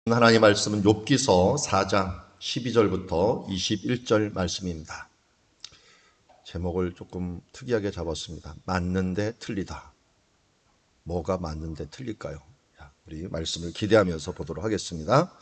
하나님의 말씀은 욥기서 4장 12절부터 21절 말씀입니다. 제목을 조금 특이하게 잡았습니다. 맞는데 틀리다. 뭐가 맞는데 틀릴까요? 우리 말씀을 기대하면서 보도록 하겠습니다.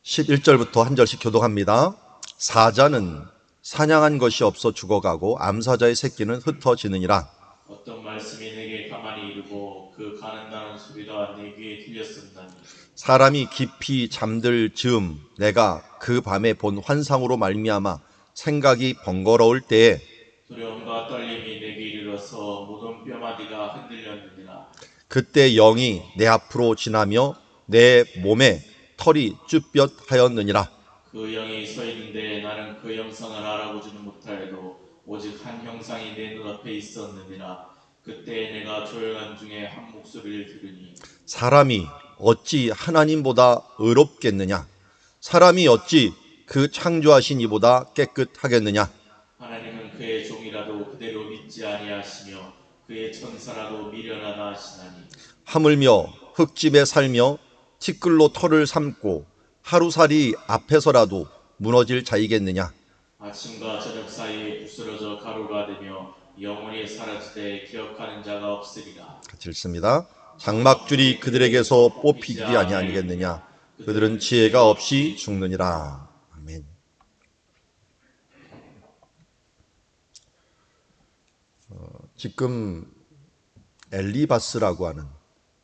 11절부터 한 절씩 교독합니다. 사자는 사냥한 것이 없어 죽어가고 암사자의 새끼는 흩어지느니라. 어떤 말씀이 내게 가만히 이르고 그 가는다는 소리가 내 귀에 들렸었나니 사람이 깊이 잠들 즈음 내가 그 밤에 본 환상으로 말미암아 생각이 번거로울 때에 두려움과 떨림이 내게 이르러서 모든 뼈마디가 흔들렸느니라. 그때 영이 내 앞으로 지나며 내 몸에 털이 쭈뼛하였느니라. 그 영이 서 있는데 나는 그 형상을 알아보지는 못하여도 오직 한 형상이 내 눈앞에 있었느니라. 그때 내가 조용한 중에 한 목소리를 들으니 사람이 어찌 하나님보다 의롭겠느냐? 사람이 어찌 그 창조하신 이보다 깨끗하겠느냐? 하나님은 그의 종이라도 그대로 믿지 아니하시며 그의 천사라도 미련하다 하시나니 하물며 흙집에 살며 티끌로 털을 삼고 하루살이 앞에서라도 무너질 자이겠느냐? 아침과 저녁 사이에 부스러져 가루가 되며 영원히 사라지되 기억하는 자가 없으리라. 같이 읽습니다. 장막줄이 그들에게서 뽑히지 아니하겠느냐? 그들은 지혜가 없이 죽느니라. 아멘. 지금 엘리바스라고 하는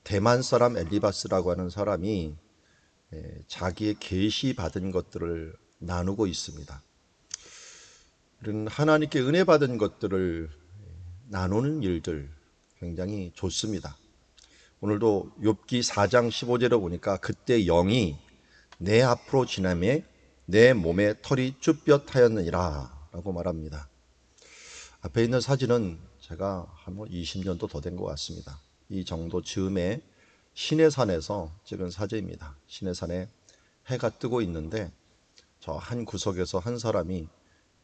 대만 사람 엘리바스라고 하는 사람이 자기의 계시 받은 것들을 나누고 있습니다. 이런 하나님께 은혜 받은 것들을 나누는 일들 굉장히 좋습니다. 오늘도 욥기 4장 15절에 보니까 그때 영이 내 앞으로 지나매 내 몸에 털이 쭈뼛하였느니라 라고 말합니다. 앞에 있는 사진은 제가 한 20년도 더 된 것 같습니다. 이 정도 즈음에 시내산에서 찍은 사진입니다. 시내산에 해가 뜨고 있는데 저 한 구석에서 한 사람이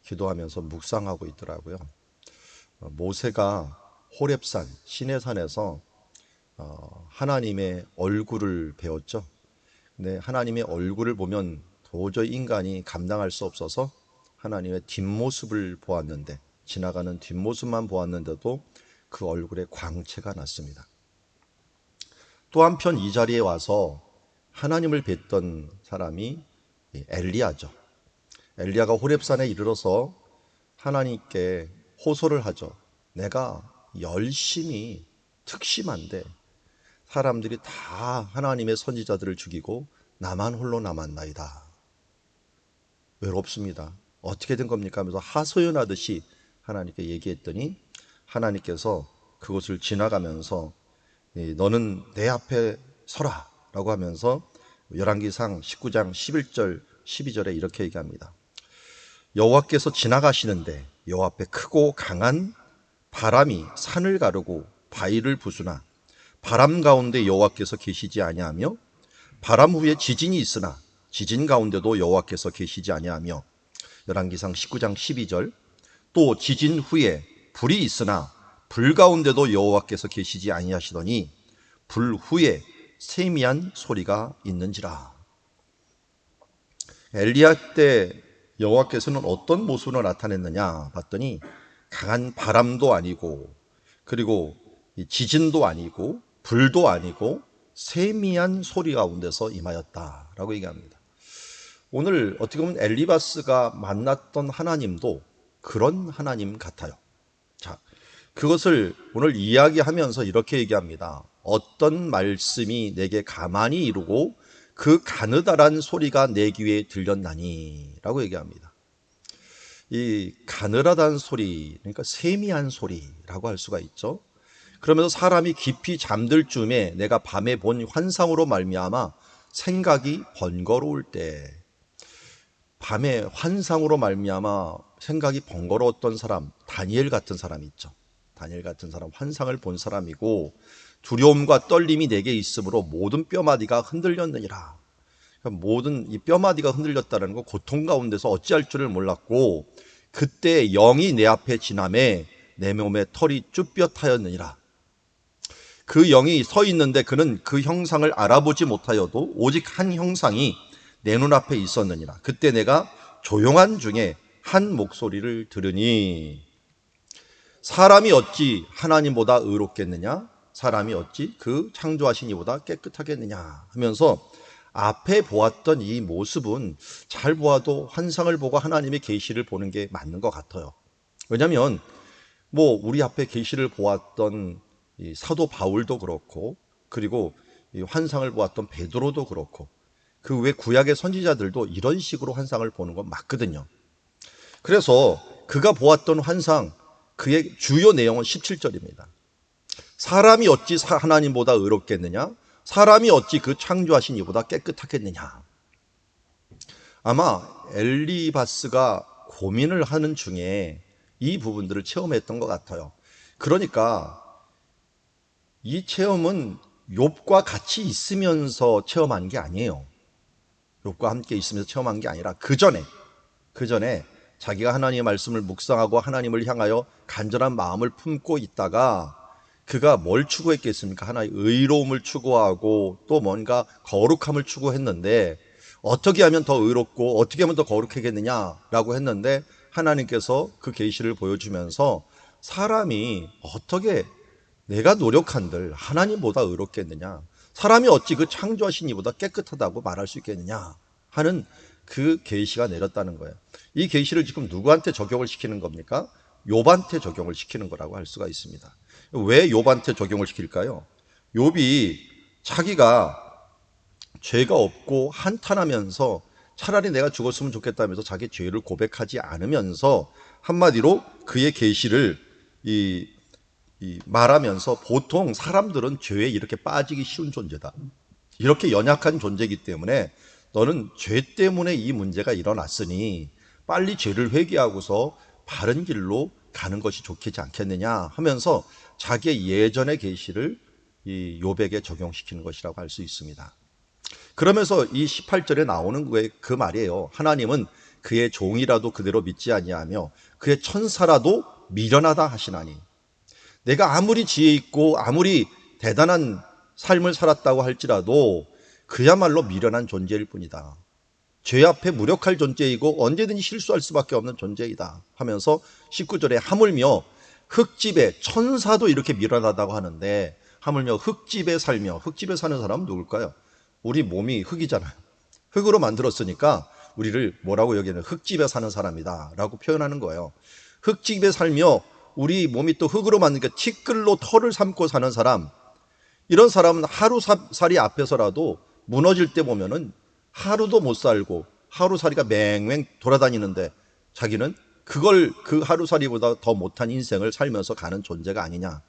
기도하면서 묵상하고 있더라고요. 모세가 호렙산 시내산에서 하나님의 얼굴을 배웠죠. 근데 하나님의 얼굴을 보면 도저히 인간이 감당할 수 없어서 하나님의 뒷모습을 보았는데, 지나가는 뒷모습만 보았는데도 그 얼굴에 광채가 났습니다. 또 한편 이 자리에 와서 하나님을 뵀던 사람이 엘리야죠. 엘리야가 호렙산에 이르러서 하나님께 호소를 하죠. 내가 열심히 특심한데 사람들이 다 하나님의 선지자들을 죽이고 나만 홀로 남았나이다. 외롭습니다. 어떻게 된 겁니까? 하면서 하소연하듯이 하나님께 얘기했더니 하나님께서 그곳을 지나가면서 너는 내 앞에 서라 라고 하면서 열왕기상 19장 11절 12절에 이렇게 얘기합니다. 여호와께서 지나가시는데 여호와 앞에 크고 강한 바람이 산을 가르고 바위를 부수나 바람 가운데 여호와께서 계시지 아니하며 바람 후에 지진이 있으나 지진 가운데도 여호와께서 계시지 아니하며 열왕기상 19장 12절 또 지진 후에 불이 있으나 불 가운데도 여호와께서 계시지 아니하시더니 불 후에 세미한 소리가 있는지라. 엘리야 때 여호와께서는 어떤 모습으로 나타냈느냐 봤더니 강한 바람도 아니고 그리고 지진도 아니고 불도 아니고 세미한 소리 가운데서 임하였다라고 얘기합니다. 오늘 어떻게 보면 엘리바스가 만났던 하나님도 그런 하나님 같아요. 자, 그것을 오늘 이야기하면서 이렇게 얘기합니다. 어떤 말씀이 내게 가만히 이루고 그 가느다란 소리가 내 귀에 들렸나니 라고 얘기합니다. 이 가느다란 소리, 그러니까 세미한 소리라고 할 수가 있죠. 그러면서 사람이 깊이 잠들 즈음에 내가 밤에 본 환상으로 말미암아 생각이 번거로울 때, 밤에 환상으로 말미암아 생각이 번거로웠던 사람, 다니엘 같은 사람이 있죠. 다니엘 같은 사람, 환상을 본 사람이고 두려움과 떨림이 내게 있으므로 모든 뼈마디가 흔들렸느니라. 그러니까 모든 이 뼈마디가 흔들렸다는 거, 고통 가운데서 어찌할 줄을 몰랐고 그때 영이 내 앞에 지나매 내 몸에 털이 쭈뼛하였느니라. 그 영이 서 있는데 그는 그 형상을 알아보지 못하여도 오직 한 형상이 내 눈앞에 있었느니라. 그때 내가 조용한 중에 한 목소리를 들으니 사람이 어찌 하나님보다 의롭겠느냐? 사람이 어찌 그 창조하신 이보다 깨끗하겠느냐? 하면서 앞에 보았던 이 모습은 잘 보아도 환상을 보고 하나님의 계시를 보는 게 맞는 것 같아요. 왜냐하면 우리 앞에 계시를 보았던 이 사도 바울도 그렇고, 그리고 이 환상을 보았던 베드로도 그렇고, 그 외 구약의 선지자들도 이런 식으로 환상을 보는 건 맞거든요. 그래서 그가 보았던 환상, 그의 주요 내용은 17절입니다. 사람이 어찌 하나님보다 의롭겠느냐? 사람이 어찌 그 창조하신 이보다 깨끗하겠느냐? 아마 엘리바스가 고민을 하는 중에 이 부분들을 체험했던 것 같아요. 그러니까 이 체험은 욥과 같이 있으면서 체험한 게 아니에요. 욥과 함께 있으면서 체험한 게 아니라 그 전에 자기가 하나님의 말씀을 묵상하고 하나님을 향하여 간절한 마음을 품고 있다가 그가 뭘 추구했겠습니까? 하나의 의로움을 추구하고 또 뭔가 거룩함을 추구했는데 어떻게 하면 더 의롭고 어떻게 하면 더 거룩하겠느냐라고 했는데 하나님께서 그 계시를 보여주면서 사람이 어떻게 내가 노력한들 하나님보다 의롭겠느냐? 사람이 어찌 그 창조하신 이보다 깨끗하다고 말할 수 있겠느냐? 하는 그 계시가 내렸다는 거예요. 이 계시를 지금 누구한테 적용을 시키는 겁니까? 욥한테 적용을 시키는 거라고 할 수가 있습니다. 왜 욥한테 적용을 시킬까요? 욥이 자기가 죄가 없고 한탄하면서 차라리 내가 죽었으면 좋겠다면서 자기 죄를 고백하지 않으면서 한마디로 그의 계시를 말하면서 보통 사람들은 죄에 이렇게 빠지기 쉬운 존재다. 이렇게 연약한 존재이기 때문에 너는 죄 때문에 이 문제가 일어났으니 빨리 죄를 회개하고서 바른 길로 가는 것이 좋겠지 않겠느냐 하면서 자기의 예전의 계시를 이 욥에게 적용시키는 것이라고 할 수 있습니다. 그러면서 이 18절에 나오는 그 말이에요. 하나님은 그의 종이라도 그대로 믿지 아니하며 그의 천사라도 미련하다 하시나니 내가 아무리 지혜 있고 아무리 대단한 삶을 살았다고 할지라도 그야말로 미련한 존재일 뿐이다. 죄 앞에 무력할 존재이고 언제든지 실수할 수밖에 없는 존재이다 하면서 19절에 하물며 흙집에 천사도 이렇게 미련하다고 하는데 하물며 흙집에 살며 흙집에 사는 사람은 누굴까요? 우리 몸이 흙이잖아요. 흙으로 만들었으니까 우리를 뭐라고 여기는 흙집에 사는 사람이다 라고 표현하는 거예요. 흙집에 살며 우리 몸이 또 흙으로 만드니까 티끌로 털을 삼고 사는 사람, 이런 사람은 하루살이 앞에서라도 무너질 때 보면은 하루도 못 살고 하루살이가 맹맹 돌아다니는데 자기는 그걸 그 하루살이보다 더 못한 인생을 살면서 가는 존재가 아니냐.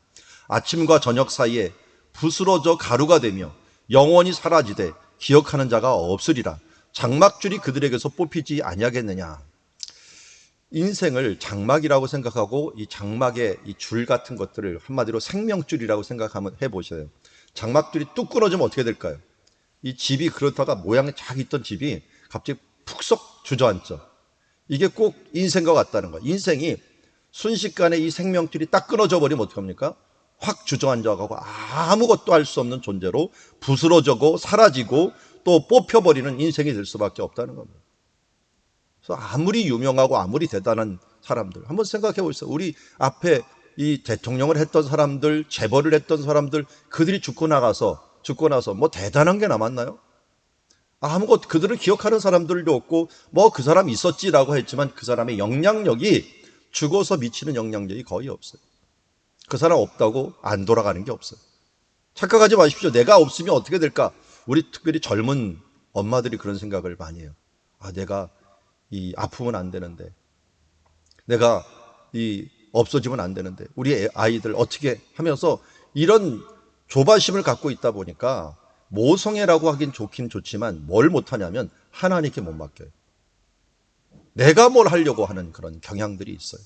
아침과 저녁 사이에 부스러져 가루가 되며 영원히 사라지되 기억하는 자가 없으리라. 장막줄이 그들에게서 뽑히지 아니하겠느냐. 인생을 장막이라고 생각하고 이 장막의 이 줄 같은 것들을 한마디로 생명줄이라고 생각하면 해보셔요. 장막줄이 뚝 끊어지면 어떻게 될까요? 이 집이 그렇다가 모양이 쫙 있던 집이 갑자기 푹썩 주저앉죠. 이게 꼭 인생과 같다는 거예요. 인생이 순식간에 이 생명줄이 딱 끊어져 버리면 어떡합니까? 확 주저앉아가고 아무것도 할 수 없는 존재로 부스러져고 사라지고 또 뽑혀버리는 인생이 될 수밖에 없다는 겁니다. 그래서 아무리 유명하고 아무리 대단한 사람들 한번 생각해 보세요. 우리 앞에 이 대통령을 했던 사람들, 재벌을 했던 사람들, 그들이 죽고 나서 뭐 대단한 게 남았나요? 아무것도 그들을 기억하는 사람들도 없고 뭐 그 사람 있었지라고 했지만 그 사람의 영향력이 죽어서 미치는 영향력이 거의 없어요. 그 사람 없다고 안 돌아가는 게 없어요. 착각하지 마십시오. 내가 없으면 어떻게 될까? 우리 특별히 젊은 엄마들이 그런 생각을 많이 해요. 내가 아프면 안 되는데, 내가 없어지면 안 되는데, 우리 아이들 어떻게 하면서 이런 조바심을 갖고 있다 보니까 모성애라고 하긴 좋긴 좋지만 뭘 못하냐면 하나님께 못 맡겨요. 내가 뭘 하려고 하는 그런 경향들이 있어요.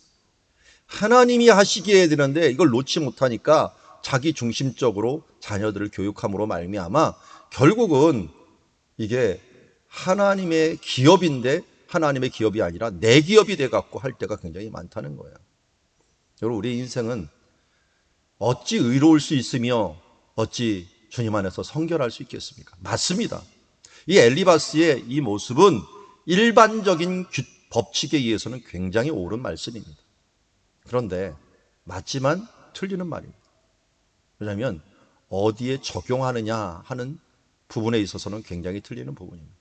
하나님이 하시기에 되는데 이걸 놓지 못하니까 자기 중심적으로 자녀들을 교육함으로 말미암아 결국은 이게 하나님의 기업인데 하나님의 기업이 아니라 내 기업이 돼갖고 할 때가 굉장히 많다는 거예요. 여러분, 우리 인생은 어찌 의로울 수 있으며 어찌 주님 안에서 성결할 수 있겠습니까? 맞습니다. 이 엘리바스의 이 모습은 일반적인 법칙에 의해서는 굉장히 옳은 말씀입니다. 그런데 맞지만 틀리는 말입니다. 왜냐하면 어디에 적용하느냐 하는 부분에 있어서는 굉장히 틀리는 부분입니다.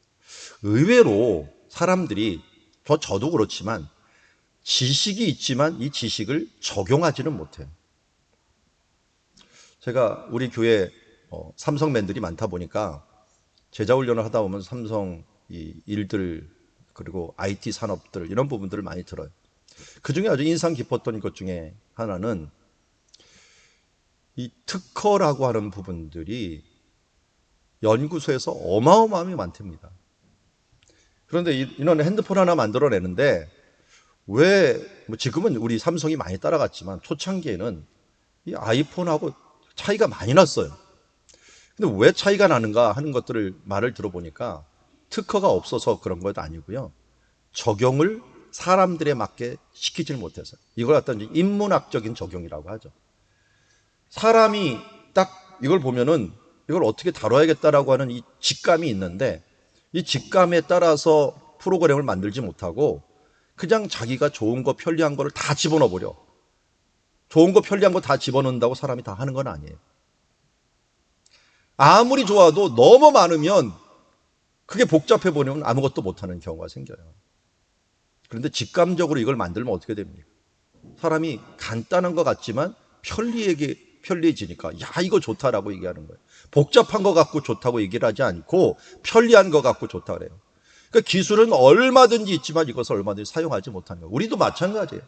의외로 사람들이 저도 그렇지만 지식이 있지만 이 지식을 적용하지는 못해요. 제가 우리 교회 삼성맨들이 많다 보니까 제자 훈련을 하다 보면 삼성 이 일들 그리고 IT 산업들 이런 부분들을 많이 들어요. 그 중에 아주 인상 깊었던 것 중에 하나는 이 특허라고 하는 부분들이 연구소에서 어마어마하게 많답니다. 그런데 이런 핸드폰 하나 만들어내는데 왜 지금은 우리 삼성이 많이 따라갔지만 초창기에는 이 아이폰하고 차이가 많이 났어요. 근데 왜 차이가 나는가 하는 것들을 말을 들어보니까 특허가 없어서 그런 것 아니고요. 적용을 사람들에 맞게 시키질 못해서 이걸 갖다 이제 인문학적인 적용이라고 하죠. 사람이 딱 이걸 보면은 이걸 어떻게 다뤄야겠다라고 하는 이 직감이 있는데 이 직감에 따라서 프로그램을 만들지 못하고 그냥 자기가 좋은 거 편리한 거를 다 집어넣어 버려. 좋은 거 편리한 거 다 집어넣는다고 사람이 다 하는 건 아니에요. 아무리 좋아도 너무 많으면 그게 복잡해 버리면 아무것도 못하는 경우가 생겨요. 그런데 직감적으로 이걸 만들면 어떻게 됩니까? 사람이 간단한 것 같지만 편리해지니까 야 이거 좋다라고 얘기하는 거예요. 복잡한 것 같고 좋다고 얘기를 하지 않고 편리한 것 같고 좋다 그래요. 그러니까 기술은 얼마든지 있지만 이것을 얼마든지 사용하지 못하는 거예요. 우리도 마찬가지예요.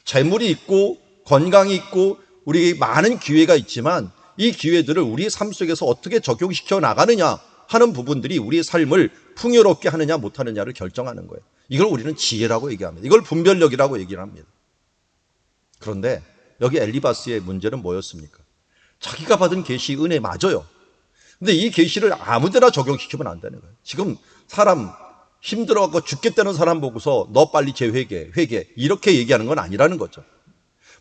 재물이 있고 건강이 있고 우리에게 많은 기회가 있지만 이 기회들을 우리의 삶 속에서 어떻게 적용시켜 나가느냐 하는 부분들이 우리의 삶을 풍요롭게 하느냐 못하느냐를 결정하는 거예요. 이걸 우리는 지혜라고 얘기합니다. 이걸 분별력이라고 얘기를 합니다. 그런데 여기 엘리바스의 문제는 뭐였습니까? 자기가 받은 계시 은혜 맞아요. 근데 이 계시를 아무데나 적용시키면 안 되는 거예요. 지금 사람 힘들어갖고 죽겠다는 사람 보고서 너 빨리 재회개, 회개 이렇게 얘기하는 건 아니라는 거죠.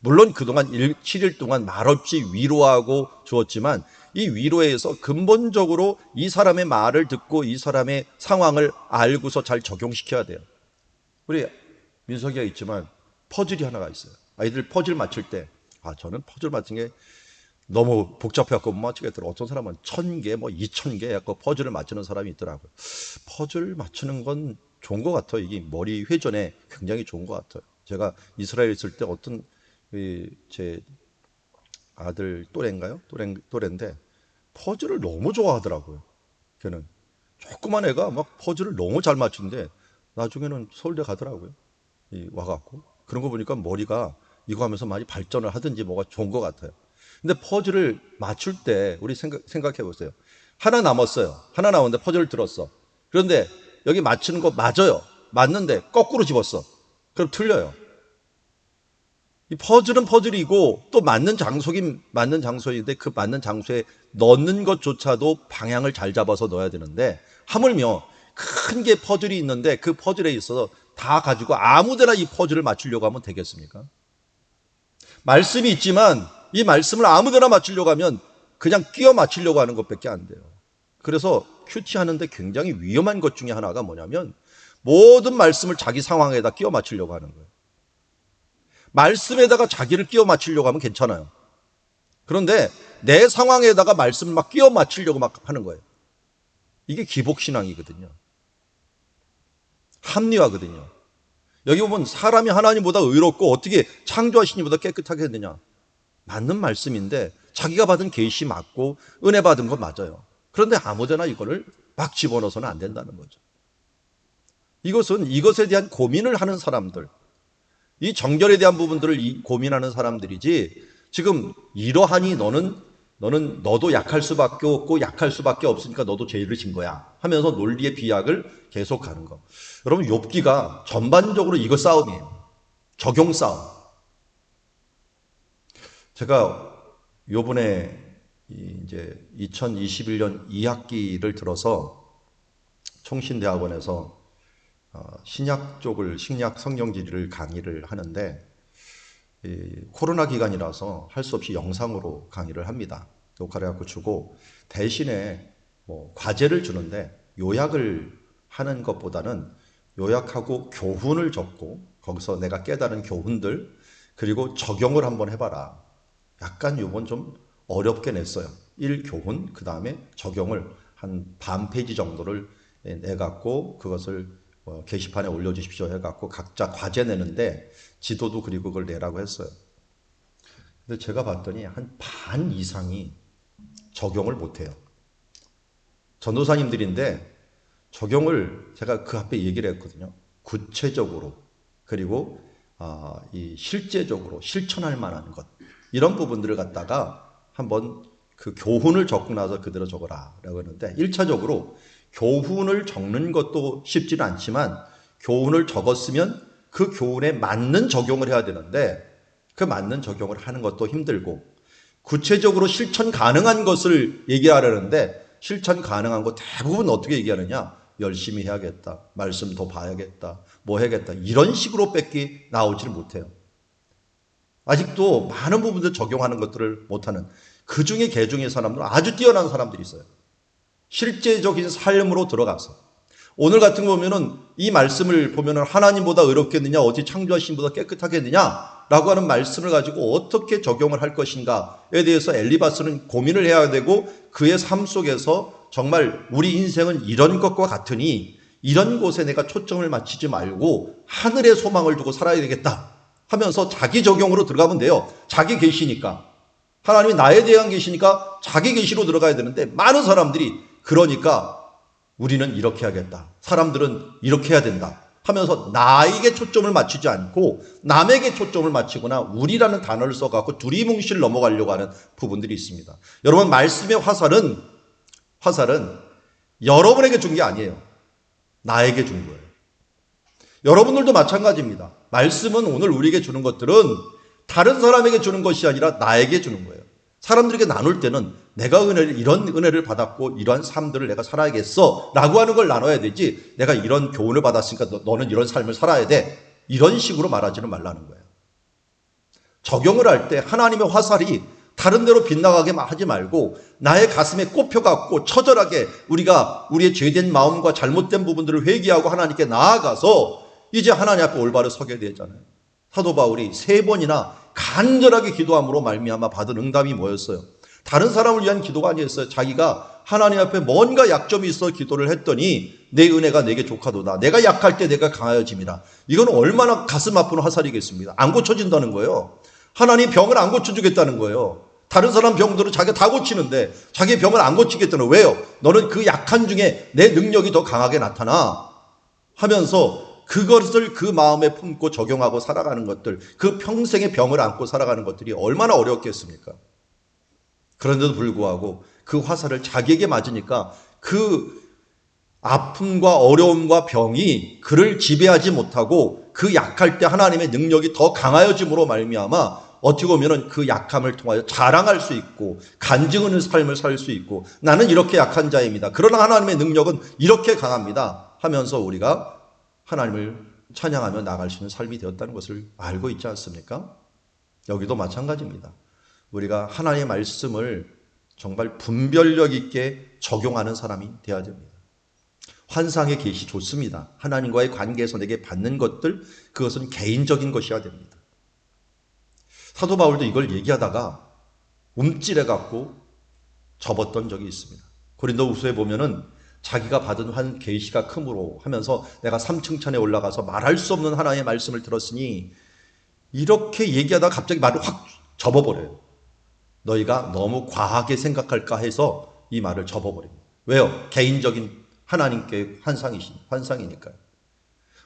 물론 그동안 7일 동안 말없이 위로하고 주었지만 이 위로에서 근본적으로 이 사람의 말을 듣고 이 사람의 상황을 알고서 잘 적용시켜야 돼요. 우리 민석이가 있지만 퍼즐이 하나가 있어요. 아이들 퍼즐 맞출 때 저는 퍼즐 맞춘 게 너무 복잡해갖고 못 맞추겠더라고요. 어떤 사람은 1000개, 2000개 갖고 퍼즐을 맞추는 사람이 있더라고요. 퍼즐 맞추는 건 좋은 것 같아요. 이게 머리 회전에 굉장히 좋은 것 같아요. 제가 이스라엘에 있을 때 어떤 제 아들 또래인가요? 또래인데 퍼즐을 너무 좋아하더라고요. 걔는 조그만 애가 막 퍼즐을 너무 잘 맞추는데 나중에는 서울대 가더라고요. 와갖고 그런 거 보니까 머리가 이거 하면서 많이 발전을 하든지 뭐가 좋은 것 같아요. 근데 퍼즐을 맞출 때 우리 생각해 보세요. 하나 남았어요. 하나 남았는데 퍼즐을 들었어. 그런데 여기 맞추는 거 맞아요. 맞는데 거꾸로 집었어. 그럼 틀려요. 이 퍼즐은 퍼즐이고 또 맞는 장소긴 맞는 장소인데 그 맞는 장소에 넣는 것조차도 방향을 잘 잡아서 넣어야 되는데 하물며 큰 게 퍼즐이 있는데 그 퍼즐에 있어서 다 가지고 아무데나 이 퍼즐을 맞추려고 하면 되겠습니까? 말씀이 있지만 이 말씀을 아무데나 맞추려고 하면 그냥 끼워 맞추려고 하는 것밖에 안 돼요. 그래서 큐티하는데 굉장히 위험한 것 중에 하나가 뭐냐면 모든 말씀을 자기 상황에다 끼워 맞추려고 하는 거예요. 말씀에다가 자기를 끼워 맞추려고 하면 괜찮아요. 그런데 내 상황에다가 말씀을 막 끼워 맞추려고 막 하는 거예요. 이게 기복신앙이거든요. 합리화거든요. 여기 보면 사람이 하나님보다 의롭고 어떻게 창조하신 이보다 깨끗하게 했느냐. 맞는 말씀인데 자기가 받은 계시 맞고 은혜 받은 건 맞아요. 그런데 아무데나 이거를 막 집어넣어서는 안 된다는 거죠. 이것은 이것에 대한 고민을 하는 사람들, 이 정결에 대한 부분들을 고민하는 사람들이지 지금 이러하니 너도 약할 수밖에 없고 약할 수밖에 없으니까 너도 죄를 진 거야 하면서 논리의 비약을 계속 가는 거. 여러분 욥기가 전반적으로 이거 싸움이에요. 적용 싸움. 제가 요번에 이제 2021년 2학기를 들어서 총신대학원에서 신약 쪽을 신약 성경지를 강의를 하는데 코로나 기간이라서 할 수 없이 영상으로 강의를 합니다. 녹화를 해갖고 주고 대신에 뭐 과제를 주는데 요약을 하는 것보다는 요약하고 교훈을 적고 거기서 내가 깨달은 교훈들 그리고 적용을 한번 해봐라. 약간 요번 좀 어렵게 냈어요. 1교훈 그 다음에 적용을 한 반 페이지 정도를 내갖고 그것을 게시판에 올려주십시오 해갖고 각자 과제 내는데 지도도 그리고 그걸 내라고 했어요. 근데 제가 봤더니 한 반 이상이 적용을 못해요. 전도사님들인데 적용을 제가 그 앞에 얘기를 했거든요. 구체적으로 그리고 이 실제적으로 실천할 만한 것 이런 부분들을 갖다가 한번 그 교훈을 적고 나서 그대로 적어라 라고 했는데 1차적으로 교훈을 적는 것도 쉽지는 않지만 교훈을 적었으면 그 교훈에 맞는 적용을 해야 되는데 그 맞는 적용을 하는 것도 힘들고 구체적으로 실천 가능한 것을 얘기하려는데 실천 가능한 거 대부분 어떻게 얘기하느냐 열심히 해야겠다 말씀 더 봐야겠다 뭐 해야겠다 이런 식으로 밖에 나오지를 못해요. 아직도 많은 부분들 적용하는 것들을 못하는 그 중에 개중의 사람들은 아주 뛰어난 사람들이 있어요. 실제적인 삶으로 들어가서 오늘 같은 거 보면은 이 말씀을 보면은 하나님보다 의롭겠느냐 어디 창조하신 분보다 깨끗하겠느냐 라고 하는 말씀을 가지고 어떻게 적용을 할 것인가에 대해서 엘리바스는 고민을 해야 되고 그의 삶 속에서 정말 우리 인생은 이런 것과 같으니 이런 곳에 내가 초점을 맞추지 말고 하늘의 소망을 두고 살아야 되겠다 하면서 자기 적용으로 들어가면 돼요. 자기 계시니까. 하나님이 나에 대한 계시니까 자기 계시로 들어가야 되는데 많은 사람들이 그러니까 우리는 이렇게 하겠다. 사람들은 이렇게 해야 된다. 하면서 나에게 초점을 맞추지 않고 남에게 초점을 맞추거나 우리라는 단어를 써갖고 두리뭉실 넘어가려고 하는 부분들이 있습니다. 여러분 말씀의 화살은 여러분에게 준 게 아니에요. 나에게 준 거예요. 여러분들도 마찬가지입니다. 말씀은 오늘 우리에게 주는 것들은 다른 사람에게 주는 것이 아니라 나에게 주는 거예요. 사람들에게 나눌 때는 내가 이런 은혜를 받았고 이러한 삶들을 내가 살아야겠어 라고 하는 걸 나눠야 되지 내가 이런 교훈을 받았으니까 너는 이런 삶을 살아야 돼 이런 식으로 말하지는 말라는 거예요. 적용을 할 때 하나님의 화살이 다른 데로 빗나가게 하지 말고 나의 가슴에 꼽혀갖고 처절하게 우리가 우리의 죄된 마음과 잘못된 부분들을 회개하고 하나님께 나아가서 이제 하나님 앞에 올바로 서게 되잖아요. 사도 바울이 3번이나 간절하게 기도함으로 말미암아 받은 응답이 뭐였어요? 다른 사람을 위한 기도가 아니었어요. 자기가 하나님 앞에 뭔가 약점이 있어 기도를 했더니 내 은혜가 내게 족하도다. 내가 약할 때 내가 강하여짐이라. 이건 얼마나 가슴 아픈 화살이겠습니다. 안 고쳐진다는 거예요. 하나님 병을 안 고쳐주겠다는 거예요. 다른 사람 병들은 자기가 다 고치는데 자기 병을 안 고치겠다는 거예요. 왜요? 너는 그 약한 중에 내 능력이 더 강하게 나타나 하면서 그것을 그 마음에 품고 적용하고 살아가는 것들, 그 평생의 병을 안고 살아가는 것들이 얼마나 어렵겠습니까? 그런데도 불구하고 그 화살을 자기에게 맞으니까 그 아픔과 어려움과 병이 그를 지배하지 못하고 그 약할 때 하나님의 능력이 더 강하여짐으로 말미암아 어떻게 보면 그 약함을 통하여 자랑할 수 있고 간증하는 삶을 살 수 있고 나는 이렇게 약한 자입니다. 그러나 하나님의 능력은 이렇게 강합니다 하면서 우리가 하나님을 찬양하며 나갈 수 있는 삶이 되었다는 것을 알고 있지 않습니까? 여기도 마찬가지입니다. 우리가 하나님의 말씀을 정말 분별력 있게 적용하는 사람이 되어야 됩니다. 환상의 계시 좋습니다. 하나님과의 관계에서 내게 받는 것들 그것은 개인적인 것이어야 됩니다. 사도 바울도 이걸 얘기하다가 움찔해갖고 접었던 적이 있습니다. 고린도후서에 보면은 자기가 받은 한 계시가 크므로 하면서 내가 3층천에 올라가서 말할 수 없는 하나님의 말씀을 들었으니 이렇게 얘기하다가 갑자기 말을 확 접어버려요. 너희가 너무 과하게 생각할까 해서 이 말을 접어버립니다. 왜요? 개인적인 하나님께 환상이니까요.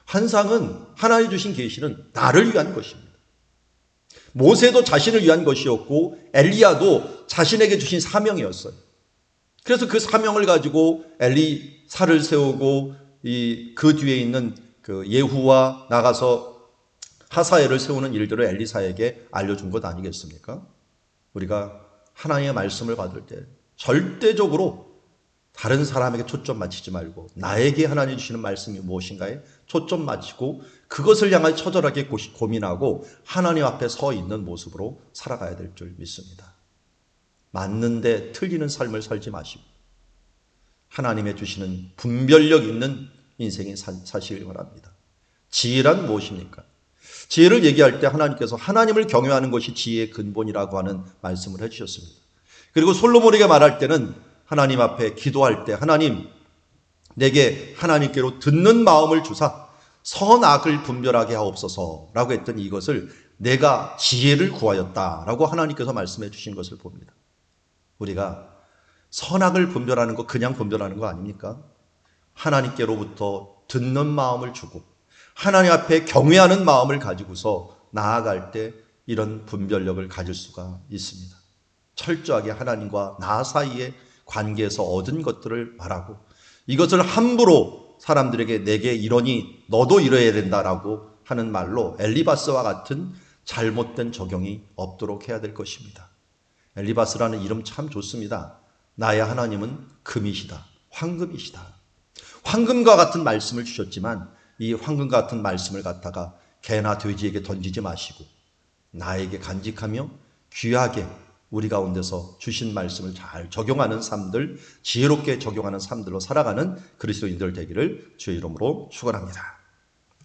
환상은 하나님 주신 계시는 나를 위한 것입니다. 모세도 자신을 위한 것이었고 엘리야도 자신에게 주신 사명이었어요. 그래서 그 사명을 가지고 엘리사를 세우고 그 뒤에 있는 그 예후와 나가서 하사엘을 세우는 일들을 엘리사에게 알려준 것 아니겠습니까? 우리가 하나님의 말씀을 받을 때 절대적으로 다른 사람에게 초점 맞추지 말고 나에게 하나님 주시는 말씀이 무엇인가에 초점 맞추고 그것을 향해 처절하게 고민하고 하나님 앞에 서 있는 모습으로 살아가야 될 줄 믿습니다. 맞는데 틀리는 삶을 살지 마시고 하나님의 주시는 분별력 있는 인생이 사시길 바랍니다. 지혜란 무엇입니까? 지혜를 얘기할 때 하나님께서 하나님을 경외하는 것이 지혜의 근본이라고 하는 말씀을 해주셨습니다. 그리고 솔로몬에게 말할 때는 하나님 앞에 기도할 때 하나님 내게 하나님께로 듣는 마음을 주사 선악을 분별하게 하옵소서라고 했더니 이것을 내가 지혜를 구하였다라고 하나님께서 말씀해 주신 것을 봅니다. 우리가 선악을 분별하는 거 그냥 분별하는 거 아닙니까? 하나님께로부터 듣는 마음을 주고 하나님 앞에 경외하는 마음을 가지고서 나아갈 때 이런 분별력을 가질 수가 있습니다. 철저하게 하나님과 나 사이의 관계에서 얻은 것들을 말하고 이것을 함부로 사람들에게 내게 이러니 너도 이래야 된다라고 하는 말로 엘리바스와 같은 잘못된 적용이 없도록 해야 될 것입니다. 엘리바스라는 이름 참 좋습니다. 나의 하나님은 금이시다. 황금이시다. 황금과 같은 말씀을 주셨지만 이 황금과 같은 말씀을 갖다가 개나 돼지에게 던지지 마시고 나에게 간직하며 귀하게 우리 가운데서 주신 말씀을 잘 적용하는 삶들, 지혜롭게 적용하는 삶들로 살아가는 그리스도인들 되기를 주의 이름으로 축원합니다.